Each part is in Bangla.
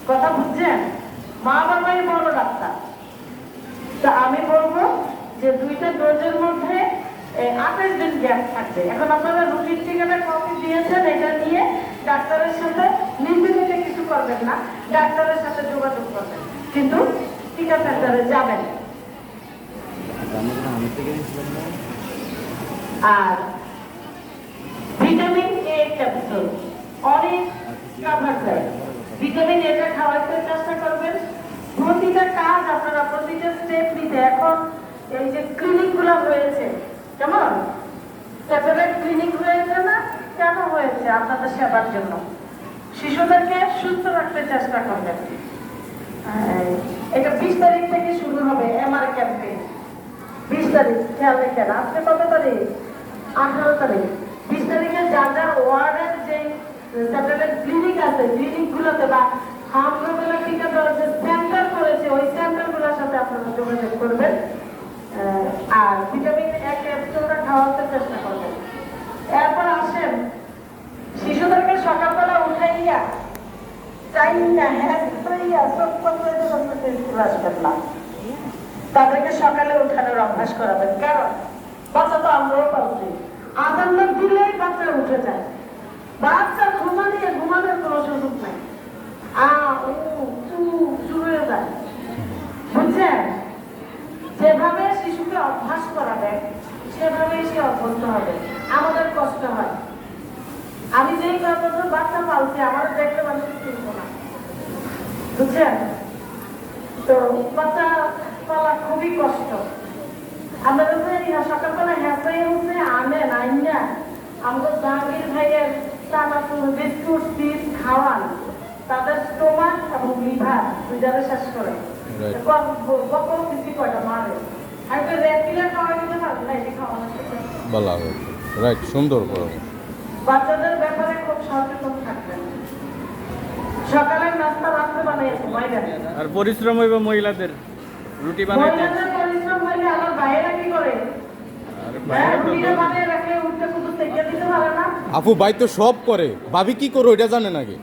কথা বুঝছেন? মা বাবাই বড় ডাক্তার। তা আমি বলবো যে 2টা ডোজের মধ্যে 28 দিন গ্যাপ থাকবে। এখন আপনারা রুটিন টিকেটের কপি দিয়েছেন, এটা নিয়ে ডাক্তারের সাথে নিজে কিছু করবেন না, ডাক্তারের সাথে যোগাযোগ করবেন, কিন্তু টিকা সেন্টারে যাবেন। আর ভিটামিন এ ক্যাপসুল অনেক কাভার দেয়। ভিটামিন এটা খাওয়াতে চেষ্টা করবেন। প্রতিটা কাজ আপনারা প্রতিটা স্টেপ নিতে, এখন এই যে ক্লিনিক গুলো হয়েছে, কেমন সেপারেট ক্লিনিক হয়েছে না, কেন হয়েছে? আপনাদের সেবার জন্য। শিশুদেরকে সুস্থ রাখতে চেষ্টা করবেন। এটা 20 তারিখ থেকে শুরু হবে এমআর ক্যাম্পেইন। 20 তারিখ খেয়াল রেখেন। আজকে কত তারিখ? 18 তারিখ। 20 তারিখে যার ওয়ার্ডের যে স্যাটেলাইট ক্লিনিক আছে, ক্লিনিক গুলোতে বা হামলাগুলো টিকা দেওয়ার যে সেন্টার করেছে, ওই সেন্টার গুলোর সাথে আপনারা যোগাযোগ করবেন। আর ভিটামিন এ ক্যাপসুলটা খাওয়াতে চেষ্টা করবেন। এরপর আসেন, শিশুদেরকে সকালবেলা উঠাইয়া চাইনা হ্যাঁ সব করতে আসবেন না, তাদেরকে সকালে উঠানোর অভ্যাস করাবেন। কারণ বাচ্চা তো আমরাও পাচ্ছি, আদার লোক দিলেই বাচ্চা উঠে যায়। বাচ্চা ঘুমানোর কোনো সুযোগ নাই, শুরু হয়ে যায়। বুঝছেন? যেভাবে শিশুকে অভ্যাস করাবে সেভাবেই সে অভ্যস্ত হবে। আমাদের কষ্ট হয়। আমি যেই বছর বাচ্চা পালছি, আমার দেখলে মানুষ চিনব না। বুঝছেন? তো বাচ্চা পালা খুবই কষ্ট। আমাদের সকালবেলা হ্যাঁ হচ্ছে আনেন আইনা আমাদের জাহাঙ্গীর ভাইয়ের চানাচুর বিস্কুট চিপস খাওয়ান, তাদের স্টোমাক এবং লিভার দুইটারে শেষ করে কয়টা মারে। আমি তো রেপিলা খাওয়া দিতে পারবো না, এটি খাওয়ানো রাইট, সুন্দর। বাচ্চাদের ব্যাপারে খুব সচেতন থাকবেন। সকালের নাস্তা রাত্রে বানাই আর পরিশ্রম হইব মহিলাদের, রুটি বানাইতে। পরিশ্রম হইলে আমার ভাইয়েরা কি করে? আপু ভাই তো সব করে, ভাবি কি করো এটা জানে নাকি?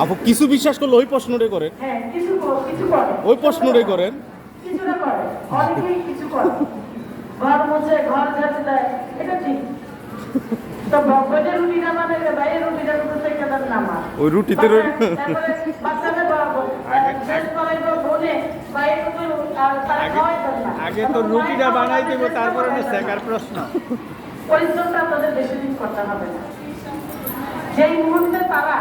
আপু কিছু বিশ্বাস করলে ওই প্রশ্নটাই করেন, ওই প্রশ্নটাই করেন। ঘর মুছে ঘর ঝাড়ু দেয়, এটা ঠিক। তো বকবজের রুটিটা বানাইলে বাইরের রুটিটা কিন্তু থেকে দেন না মা। ওই রুটিতে বাচ্চাদের আগে তো রুটিটা বানাই দেবো, তারপরে শেখার প্রশ্ন। পরিশ্রমটা আপনাদের বেশি দিন করতে হবে না। যেই মুহূর্তে তারা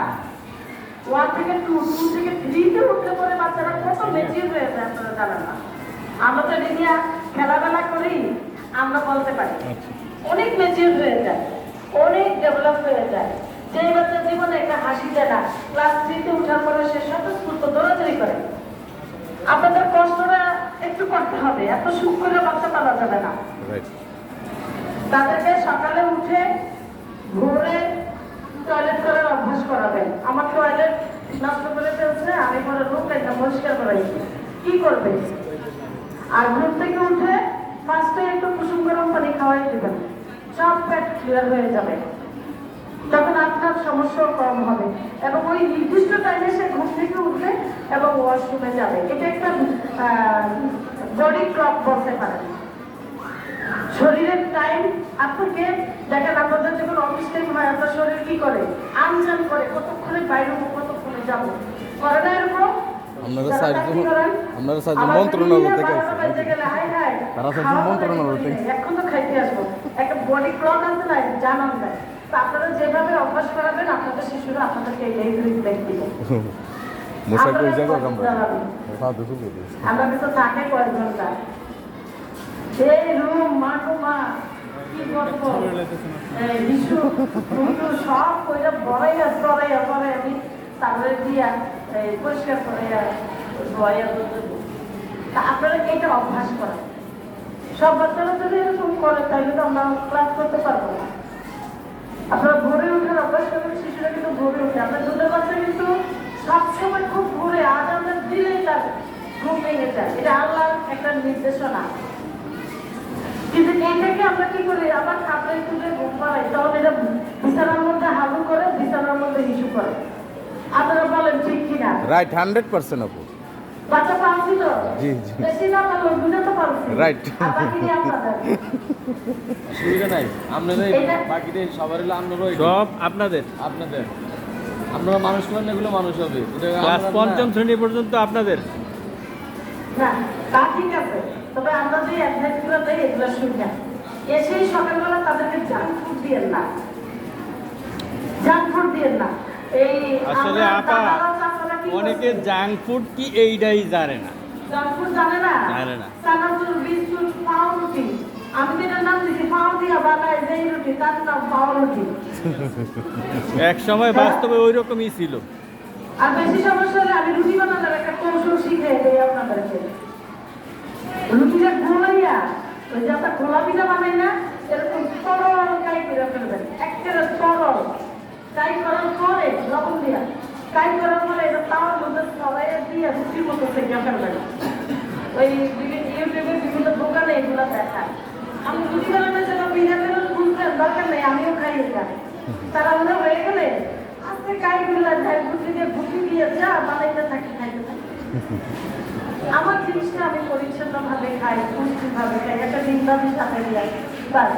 1 থেকে 2, 2 থেকে 3-তে উঠতে পরে বাচ্চারা কত মেচিউর হয়ে যায় আপনারা জানেন না। আমরা তো এদিকে খেলাধুলা করি, আমরা বলতে পারি অনেক মেচিউর হয়ে যায়, অনেক ডেভেলপ হয়ে যায়। যে বাচ্চা জীবনে একটা হাসি দেয় না, ক্লাস 3-তে উঠার পরে সে স্বতঃস্ফূর্ত দৌড়াদৌড়ি করে। আপনাদের কষ্টটা একটু করতে হবে, এত সুখ করে বাচ্চা পালা যাবে না। তাদেরকে সকালে উঠে ভোরে টয়লেট করার অভ্যাস করাবেন। আমার টয়লেট নষ্ট করে ফেলছে, আমি পরে রুম একটা পরিষ্কার করাইছি, কি করবে? আর ঘুম থেকে উঠে ফার্স্টে একটু কুসুম গরম পানি খাওয়াই দেবেন, সব পেট ক্লিয়ার হয়ে যাবে। তখন আপনার সমস্যাও কম হবে এবং ওই নির্দিষ্ট টাইমে সে ঘুম থেকে উঠবে এবং ওয়াশরুমে যাবে। এটা একটা বডি ক্লক বলতে পারেন। শরীরের টাইম আপনাকে দেখেন, আপনাদের যখন অফিস টাইম হয় আপনার শরীর কি করে? আনজান করে, কতক্ষণে বাইরে হবো, কতক্ষণে যাবো, করে না এরকম? আপনারা মন্ত্রণালয় থেকে এখন তো খাইতে আসবো, একটা বডি ক্লক আছে না, জানান দেয়। আপনারা যেভাবে অভ্যাস করাবেন আপনাদের শিশুরা আপনাদেরকে এটাই ফিডব্যাক দিবে। আমরা কিন্তু থাকে কয়েক ঘন্টা এই রুম মা কি করবো সব কইরা বড়াইয়া চড়াইয়া পরে আমি তারপরে দিয়া পরিষ্কার করাইয়া ধোয়াইয়া দেবো। তা আপনারা এটা অভ্যাস করেন। সব বাচ্চারা যদি এরকম করে তাহলে তো আমরা ক্লাস করতে পারবো না। আপনারা ভোরে উঠার অভ্যাস করবেন, শিশুরা কিন্তু ভোরে উঠে। আপনার দুধের বাচ্চা কিন্তু সবসময় খুব ভোরে, আজ আমরা দিলেই তার ঘুম ভেঙে যায়। এটা আল্লাহর একটা নির্দেশনা। কিন্তু এইটাকে আমরা কি করি, আবার খাপড়ে তুলে ঘুম পাড়াই, তখন এটা বিছানার মধ্যে হাগু করে বিছানার মধ্যে করে। আপনারা বলেন ঠিক কিনা? রাইট 100% আপু। বাচ্চা পাচ্ছি তো? জি, জি। বেশি না পারলেও বুঝে তো পারছি। Right. আর বাকি দিয়ে আপনাদের। অসুবিধা নাই আপনাদের এটা- বাকিদের সবার হলো আপনারও সব আপনাদের আপনাদের আপনারা মানুষ করেন এগুলো মানুষ হবে এটা ক্লাস আমরা না। পঞ্চম শ্রেণী পর্যন্ত আপনাদের। না, তা ঠিক আছে। তবে আমরা যে অ্যাডভাইসগুলো দেই এগুলো শুনবেন। এসেই সকালবেলা তাদেরকে জাঙ্ক ফুড দিয়েন না। জাঙ্ক ফুড দিয়েন না। এই আসলে আমরা আপা দাদারা চাচারা কি অনেকে করছে? জাঙ্ক ফুড কি এইটাই জানে না। জাঙ্ক ফুড জানে না? জানে না। চানাচুর, বিস্কুট, পাউরুটি। আমি তো এটার নাম দিছি পাউরুটিয়া বানায় যেই রুটি তার নাম পাউরুটি। এক সময় বাস্তবে ওই রকমই ছিল। আর বেশি সমস্যা হলে আমি রুটি বানানোর একটা কৌশল শিখিয়ে দেই আপনাদেরকে। রুটিটা ঘোলাইয়া ওই যে আমরা খোলা পিঠা বানাই না এরকম তরল কাই করে ফেলবেন, একেবারে তরল কাই করার পরে লবণ দিয়া কাই করার পরে এটা তাওয়ার মধ্যে ছড়াইয়া দিয়ে রুটির মতো সেঁকে ফেলবেন। ওই ইউটিউবে বিভিন্ন দোকানে এগুলো দেখায়। আমি রুটি বানানোর জন্য পিঠা বেরোন বুঝলেন দরকার নেই, আমিও খাই এটা। তারা মনে হয়ে গেলে আজকে কাই গুলা যায় গুটি দিয়ে যা বানাইতে থাকি খাইতে থাকি। আমার জিনিসটা আমি পরিচ্ছন্নভাবে খাই, পুষ্টিভাবে খাই, একটা ডিমবাজির সাথে দিয়ে বাস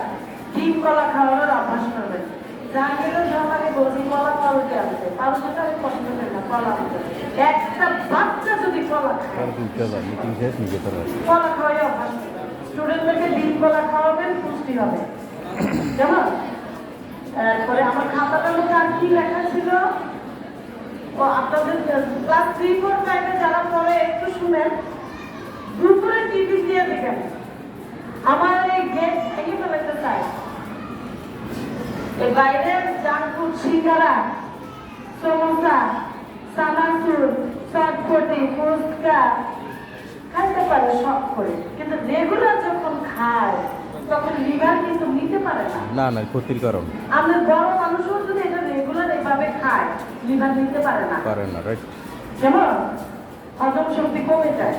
ডিম কলা খাওয়ানোর অভ্যাস করবেন। জাহাঙ্গীরের সবাই বলছি কলা পাউরুটি আনতে, পাউরুটিটা আমি পছন্দ করি না, কলা আনতে। একটা বাচ্চা যদি কলা খায়, কলা খাওয়াই অভ্যাস করবেন। স্টুডেন্টদেরকে ডিম কলা খাওয়াবেন, পুষ্টি হবে। কেমন? তারপরে আমার খাতাটার মধ্যে আর কি লেখা ছিল? ও আপনাদের ক্লাস 3, 4, 5 যারা পড়ে একটু শুনেন। দুপুরে টিভি দিয়ে দেখেন। আমার এই গেট ভেঙে ফেলতে চাই। এই বাইরের জাঙ্ক ফুড, সিঙ্গারা, সমোসা, চানাচুর, চটপটি, ফুচকা খাইতে পারে শখ করে, কিন্তু রেগুলার যখন খায় তখন লিভার কিন্তু নিতে পারে না। না না ক্ষতির কারণ আমাদের বড় মানুষও যদি এটা রেগুলার এভাবে খায় লিভার নিতে পারে না। পারে না, রাইট। যেমন হজম শক্তি কমে যায়।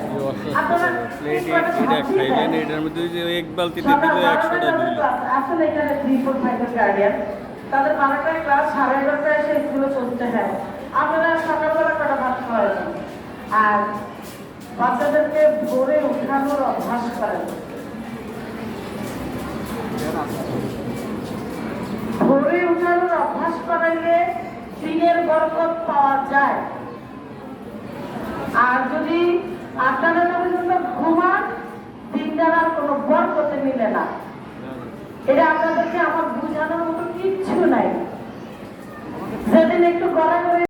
আপনারা প্লেট এটা খাইলেন এটার মধ্যে ওই যে এক বালতিতে দিলে 100টা দিল। আসলে এখানে 3, 4, 5 এর গার্ডিয়ান তাদের 12টায় ক্লাস, 11:30টায় এসে স্কুলে পৌঁছতে হয়। আপনারা সকালবেলা কটা ভাত খাওয়াই আর বাচ্চাদেরকে ভোরে উঠানোর অভ্যাস করেন। ভোরে উঠানোর অভ্যাস করাইলে দিনের বরকত পাওয়া যায়। আর যদি 8-9 পর্যন্ত ঘুমান দিনটার আর কোনো বরকতে মিলে না। এটা আপনাদেরকে আমার বোঝানোর মতো কিচ্ছু নাই। যেদিন একটু গড়া